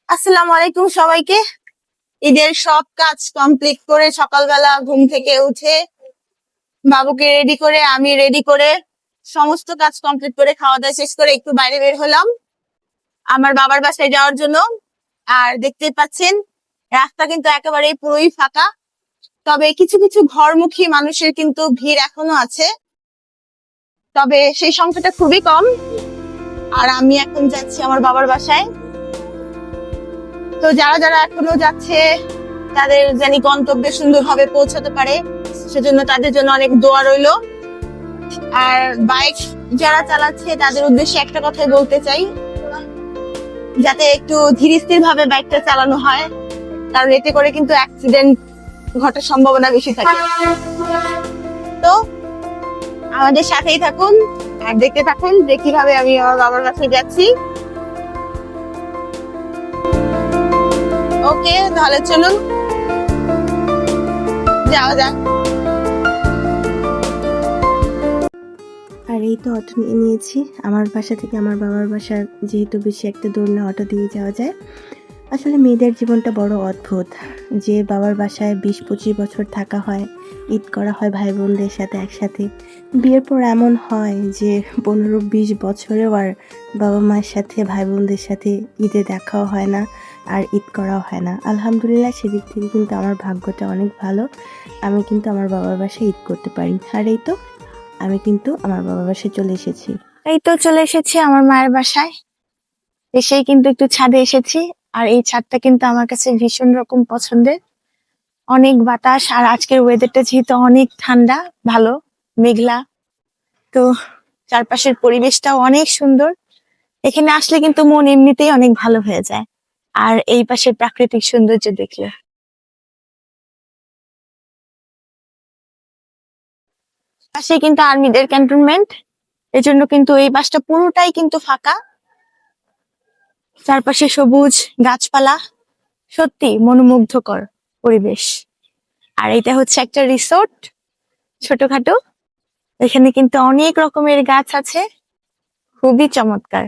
আসসালামু আলাইকুম সবাইকে। ঈদের সব কাজ কমপ্লিট করে সকালবেলা ঘুম থেকে উঠে বাবুকে রেডি করে আমি রেডি করে সমস্ত কাজ কমপ্লিট করে খাওয়া দাওয়া শেষ করে একটু বাইরে বের হলাম আমার বাবার বাসায় যাওয়ার জন্য। আর দেখতে পাচ্ছেন রাস্তা কিন্তু একেবারেই পুরোই ফাঁকা, তবে কিছু কিছু ঘরমুখী মানুষের কিন্তু ভিড় এখনো আছে, তবে সেই সংখ্যাটা খুবই কম। আর আমি এখন যাচ্ছি আমার বাবার বাসায়। তো যারা যারা এখনো যাচ্ছে তাদের জানি গন্তব্যে সুন্দরভাবে পৌঁছাতে পারে, সেজন্য তাদের জন্য অনেক দোয়া রইলো। আর বাইক যারা চালাচ্ছে তাদের উদ্দেশ্যে একটা কথাই বলতে চাই, যাতে একটু ধীর স্থির ভাবে বাইকটা চালানো হয়, কারণ এতে করে কিন্তু অ্যাক্সিডেন্ট ঘটার সম্ভাবনা বেশি থাকে। তো আমাদের সাথেই থাকুন আর দেখতে থাকুন যে কিভাবে আমি আমার বাবার কাছে যাচ্ছি। ওকে, তাহলে চলুন যাওয়া যাক। আর এই তো অটো নিয়ে নিয়েছি। আমার বাসা থেকে আমার বাবার বাসা যেহেতু বেশি একটা দূর না, অটো দিয়ে যাওয়া যায়। আসলে মেয়েদের জীবনটা বড় অদ্ভুত, যে বাবার বাসায় 20-25 বছর থাকা হয়, ঈদ করা হয় ভাই বোনদের সাথে একসাথে। বিয়ের পর এমন হয় যে 15-20 বছরেও আর বাবা মায়ের সাথে ভাই বোনদের সাথে ঈদে দেখাও হয় না, আর ঈদ করাও হয় না। আলহামদুলিল্লাহ, সেদিক থেকে কিন্তু আমার ভাগ্যটা অনেক ভালো। আমি কিন্তু আমার বাবার বাসায় ঈদ করতে পারি। আর এই তো আমি কিন্তু আমার বাবার বাসায় চলে এসেছি। এই তো চলে এসেছি আমার মায়ের বাসায়। এসেই কিন্তু একটু ছাদে এসেছি, আর এই ছাদটা কিন্তু আমার কাছে ভীষণ রকম পছন্দের। অনেক বাতাস, আর আজকের ওয়েদারটা যেহেতু অনেক ঠান্ডা, ভালো মেঘলা, তো চারপাশের পরিবেশটাও অনেক সুন্দর। এখানে আসলে কিন্তু মন এমনিতেই অনেক ভালো হয়ে যায়, আর এই পাশের প্রাকৃতিক সৌন্দর্য দেখলে। পাশে কিন্তু আর্মিদের ক্যান্টনমেন্ট, এজন্য কিন্তু এই পাশটা পুরোটাই কিন্তু ফাঁকা, চারপাশে সবুজ গাছপালা, সত্যি মনোমুগ্ধকর পরিবেশ। আর এটা হচ্ছে একটা রিসোর্ট, ছোটখাটো। এখানে কিন্তু অনেক রকমের গাছ আছে, খুবই চমৎকার।